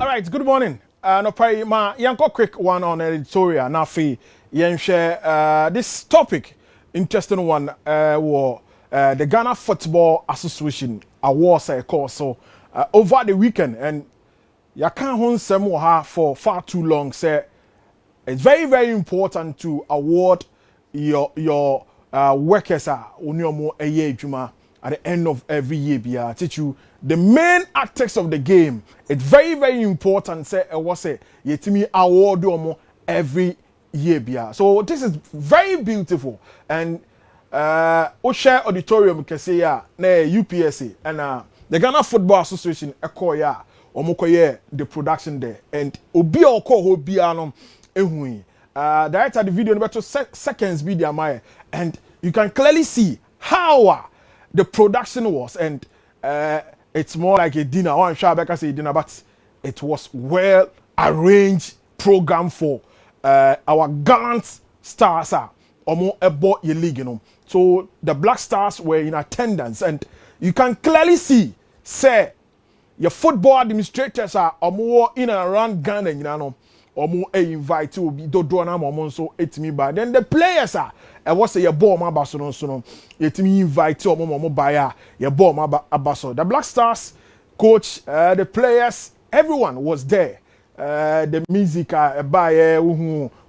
All right, good morning. No pray ma yanko quick one on editorial na fi yen share this topic interesting one the Ghana Football Association awards course so over the weekend and ya can't hold some for far too long say it's very important to award your workers onyomo eye adwuma at the end of every year bia teach you the main aspects of the game. It's very important say was say yetimi award omo every year bia. So this is very beautiful and o share auditorium can say ya na UPSA and the Ghana Football Association ekoya omokoye the production there and obi okọ ho bia no ehun director the video about 2 seconds video my and you can clearly see how the production was and it's more like a dinner. One sure I can say dinner, but it was well arranged program for our gallant stars omo ebo ye league, you know. So the Black Stars were in attendance and you can clearly see say your football administrators are omo in and around Ghana, you know. Omo invite to be do na omo so etimi ba. Then the players are was say your ball ma baso no so no etimi invite omo buy your ball ma baso. The Black Stars coach, the players, everyone was there. The music by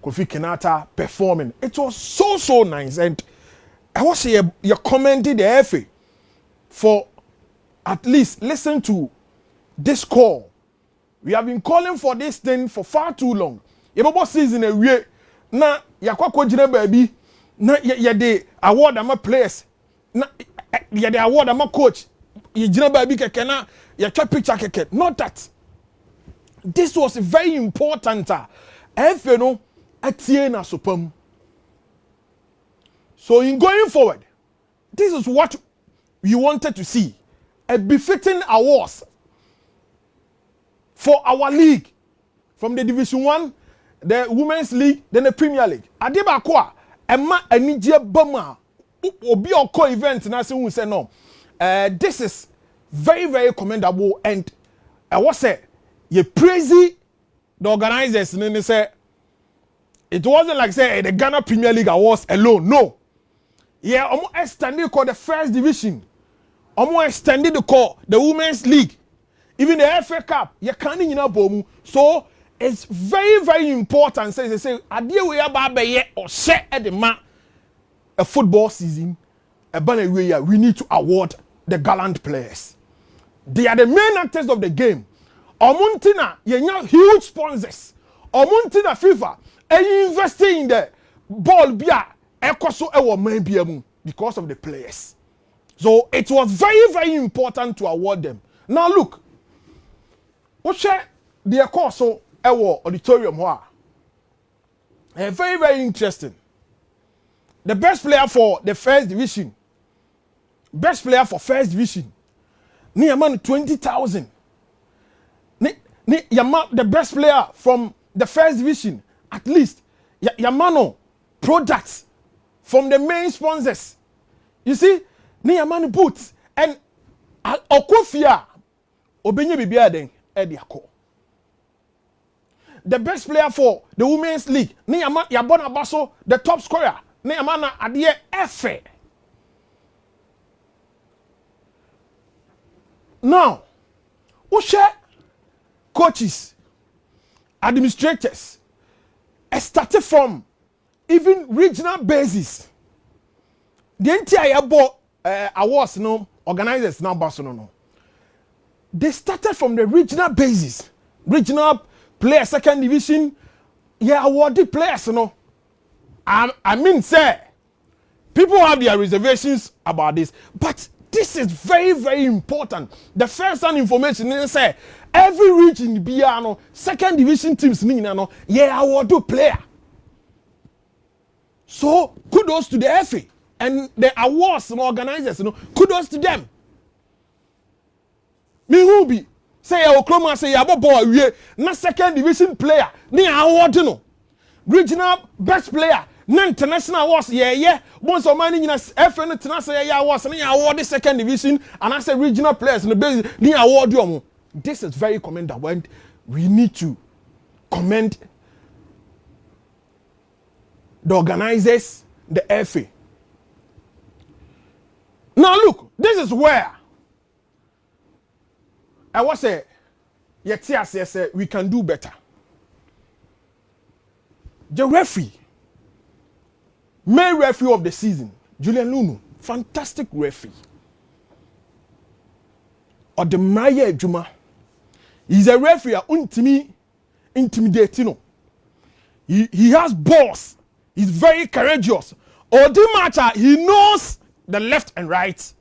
Kofi Kenata performing. It was so nice and I was say you commended the FA for at least listen to this call. We have been calling for this thing for far too long. Yebobo season a way na yakwakwo jina baby na ye the award am players na ye the award am coach ye jina baby keke na ye twa picture keke. Not that this was very important. FA no atie na sopam. So in going forward, this is what we wanted to see, a befitting awards for our league, from the Division 1, the Women's League, then the Premier League. Adiba kwa, emma enije bama, obi oko event na se who say no. This is very commendable and I was say you praise the organizers and they say it wasn't like say the Ghana Premier League awards alone. No. Yeah, almost extended called the first division. Almost extended the call the Women's League. Even the FA Cup, you can't in bomu. So it's very important. Say idea we are ye or share at the man a football season. We need to award the gallant players. They are the main actors of the game. Omuntina, you huge sponsors. Omuntina FIFA, and you investing in the ball bia ekoso ewo man biamu because of the players. So it was very important to award them. Now look. What share the course so ewo auditorium hoa. Very interesting. The best player for the first division. Best player for first division. Ni man 20,000. Ni the best player from the first division at least. Yamano products from the main sponsors. You see, ni yamano boots and okofia obenye bibia den. The best player for the Women's League, Yabona Basso, the top scorer, Neyamana Adie Efe. Now, Ushe coaches, administrators, started from even regional basis. The entire awards no organizers now Barcelona. They started from the regional basis. Regional player, second division, awarded players, you know. I mean, sir, people have their reservations about this, but this is very important. The first hand information is say every region Biano, second division teams awarded player. So kudos to the FA and the awards organizers, kudos to them. Me who be say Oklahoma say ball we na second division player ni award no regional best player na international awards most of money in FA international awards ni award the second division and I say regional players in the base ni award you. This is very commendable and we need to commend the organizers, the FA. Now look, this is where I was say, yes, we can do better. The referee, main referee of the season, Julian Lunu, fantastic referee. Or the Maya Juma, he's a referee intimidating. He has balls. He's very courageous. Or the matter, he knows the left and right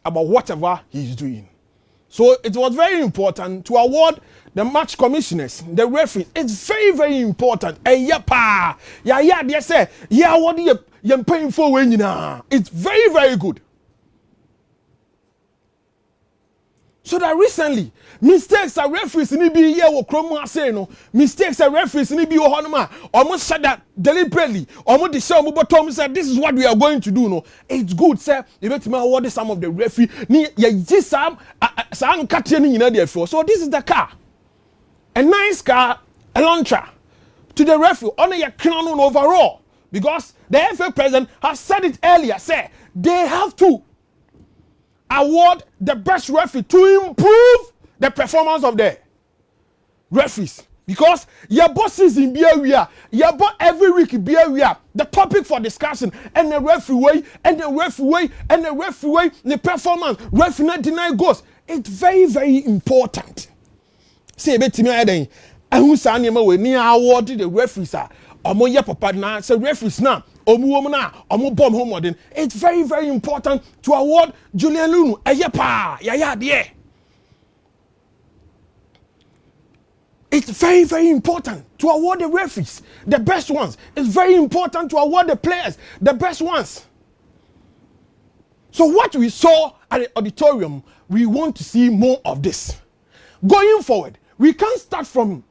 about whatever he's doing. So it was very important to award the match commissioners, the referees. It's very, very important. They say, what are you paying for when you know? It's very, very good. So that recently, mistakes are referees in be here or Chroma say no. Mistakes are referees in be Honoma. Almost said that deliberately. Almost the show Tom said this is what we are going to do. No, it's good, sir. You bet me what some of the referee ni just some cutting in there for. So this is the car. A nice car, a launcher to the referee on your crown overall. Because the FA president has said it earlier, say they have to award the best referee to improve the performance of the referees. Because your bosses in beer, your boss every week beer, the topic for discussion, and the referee way, and the referee way, and the referee way, the performance, referee not deny goals. It's very, very important. Say a bit to me, and who's saying we need award the referees are. Omo ye papa na say referees now. It's very, very important to award Julian Lunu. It's very, very important to award the referees, the best ones. It's very important to award the players, the best ones. So what we saw at the auditorium, we want to see more of this. Going forward, we can't start from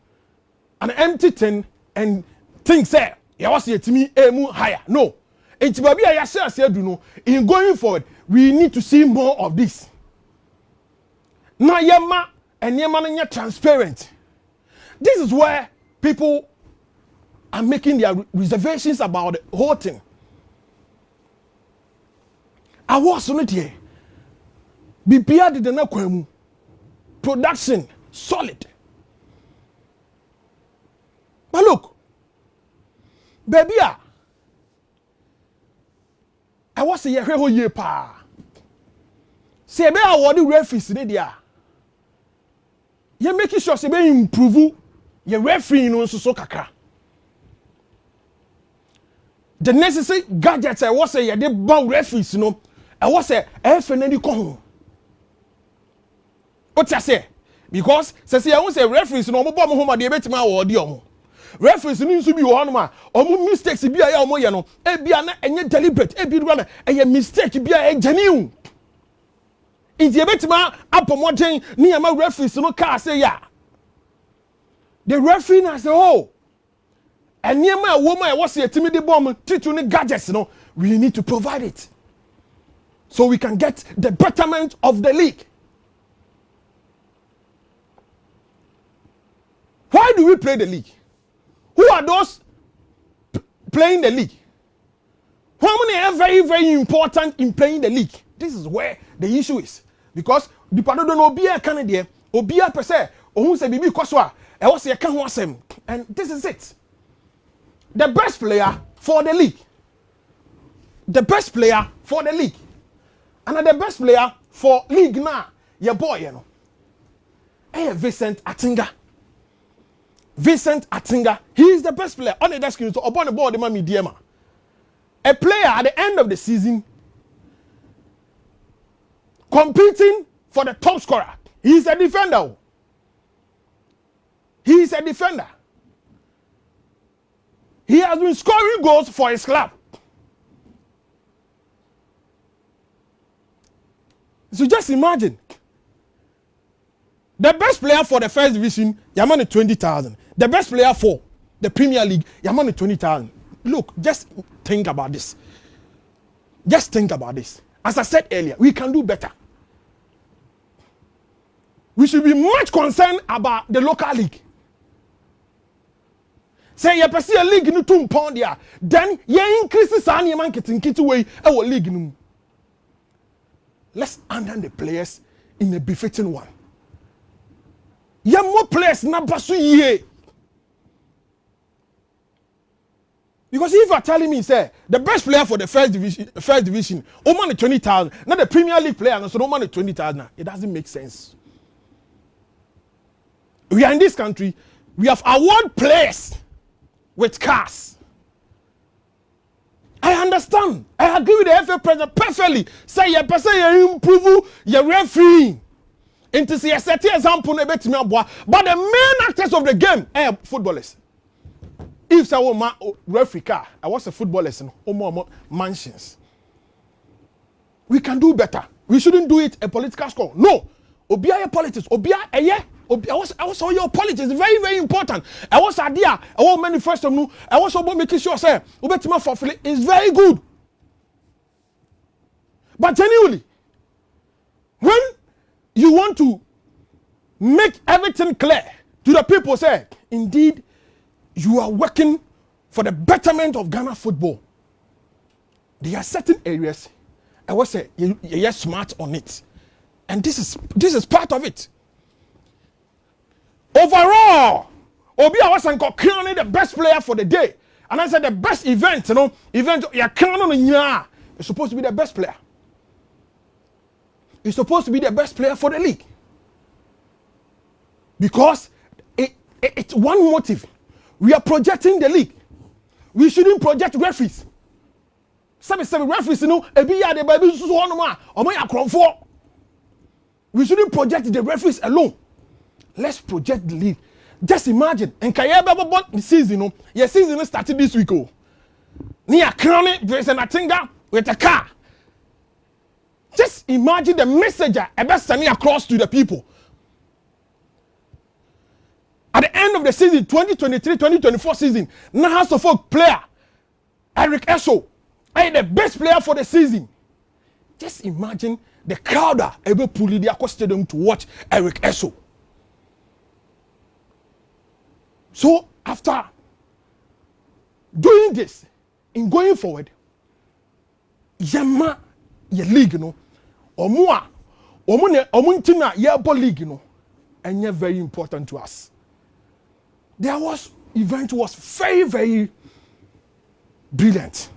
an empty tin and think, say, higher. No. In going forward, we need to see more of this. Now, Yama and Yama transparent. This is where people are making their reservations about the whole thing. I was on it here. BPR did not come. Production solid. But look, baby, I was a year pa. Say be award the referees there. You making sure say be improve your referee no so kakra. The necessary gadgets I was say they ban referees no. I was say FND come. What you say? Because say I won't say referees no mo bomb home dey betima award omo. Referees need to be one man. Omo mistakes be aya omo ye no. E bia na enye deliberate. E bi do na enye mistake bia e genuine. Inti e betima apomodен ni ama referees no car say ya. The referee na say oh. Eniema a woman was say timi de bomb titu ni gadgets no. We need to provide it. So we can get the betterment of the league. Why do we play the league? Who are those playing the league? How many are very, very important in playing the league? This is where the issue is. Because the part don't know be a Canadian, or be a per se, or who say Bibi Koswa, I was a can wasem. And this is it. The best player for the league. The best player for the league. And the best player for league now, your boy, you know. Hey, Vincent Atinga. Vincent Atinga, he is the best player on the desk to upon the board, the Mami Diema. A player at the end of the season competing for the top scorer. He is a defender. He is a defender. He has been scoring goals for his club. So just imagine. The best player for the first division, your money 20,000. The best player for the Premier League, your money 20,000. Look, just think about this. Just think about this. As I said earlier, we can do better. We should be much concerned about the local league. Say you perceive a league no 2 pound there, then you increase the money man getting way our league no. Let's handle the players in a befitting one. You more players na basu ye. Because if you are telling me, say the best player for the first division, only 20,000, not the Premier League player, so only 20,000, it doesn't make sense. We are in this country, we have award players with cars. I understand. I agree with the FA president perfectly. Say your person you improve your referee. Into see a set example but the main actors of the game are footballers. If someone referee car, I was a footballers no mansions. We can do better. We shouldn't do it a political score. No. Obia politics. Obia I was all your politics. Very, very important. I was idea. I want manifesto. I was about making sure say Ubetima for is very good. But genuinely, when you want to make everything clear to the people, say indeed you are working for the betterment of Ghana football. There are certain areas I was say you're smart on it, and this is part of it. Overall, Obi Awasan got crowned the best player for the day, and I said the best event. You're crowned on you're supposed to be the best player. You're supposed to be the best player for the league because it's one motive. We are projecting the league. We shouldn't project referees. Some referees, we shouldn't project the referees alone. Let's project the league. Just imagine, and the season, your season started this week. Near crowning, there's an Atinga with a car. Just imagine the messenger about sending across to the people. At the end of the season, 2023-2024 season, Nahas of Folk player, Eric Esso, the best player for the season. Just imagine the crowd are able to pull their stadium to watch Eric Esso. So after doing this, in going forward, Yama ye league no, omua, omuntina yebo league no, and yet very important to us. Event was very, very brilliant.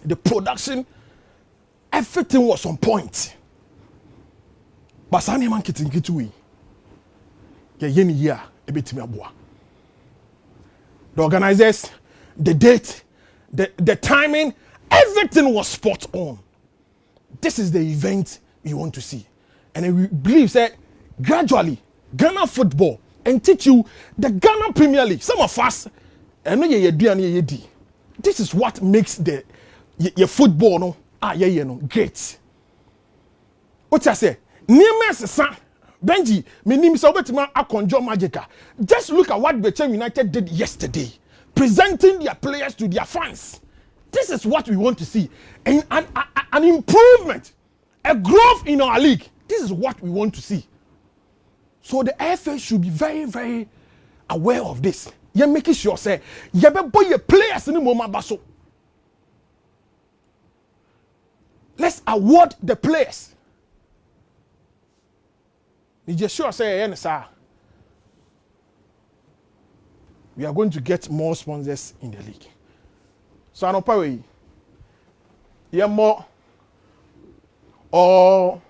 The production, everything was on point. But Sani man kitin kitui. Ye yeni year ebetimi aboa. The organizers, the date, the timing, everything was spot on. This is the event we want to see. And we believe that gradually, Ghana football and teach you the Ghana Premier League. Some of us, this is what makes your football great. What I say? Benji, just look at what Bechem United did yesterday, presenting their players to their fans. This is what we want to see. An improvement, a growth in our league. This is what we want to see. So the FA should be very, very aware of this. You're making sure, say, you boy your players in the moment. Let's award the players. You just sure say, sir, we are going to get more sponsors in the league. So I know probably you're more all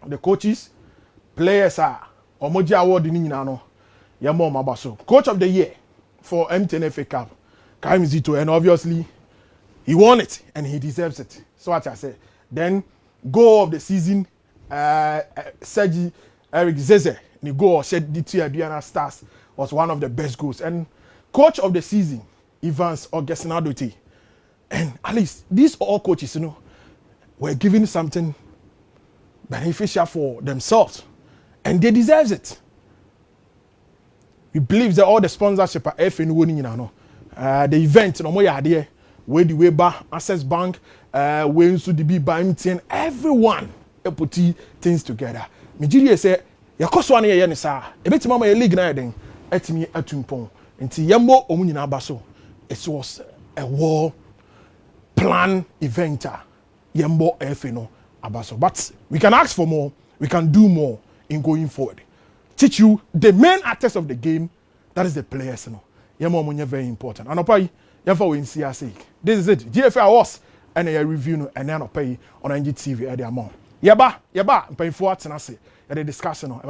the coaches, players are or Moji award in Nano. You're more Mabaso. Coach of the year for MTN FA Cup, Karim Zito, and obviously he won it and he deserves it. So what I say. Then goal of the season, Sergi Eric Zeze, the goal said DT Adriana Stars was one of the best goals. And coach of the season, Evans Augustinadote. And at least these all coaches, were giving something beneficial for themselves. And they deserve it. We believe that all the sponsorship are FN winning, the event, where the Weber, Access Bank, where to the B by MTN, everyone put things together. Nigeria say yakoso ane ye ne saa ebetima ma ye league na yeden atimi atumpon nti yemmo omu nyina abaso it was a war plan event yembo FA no abaso but we can ask for more, we can do more in going forward, teach you the main actors of the game, that is the players no yemmo omunye very important anopai yefa we nsia sake this is it GFA was and a review no and then pay on NGTV at the amount yeba mpanyfo atena se ya the discussion no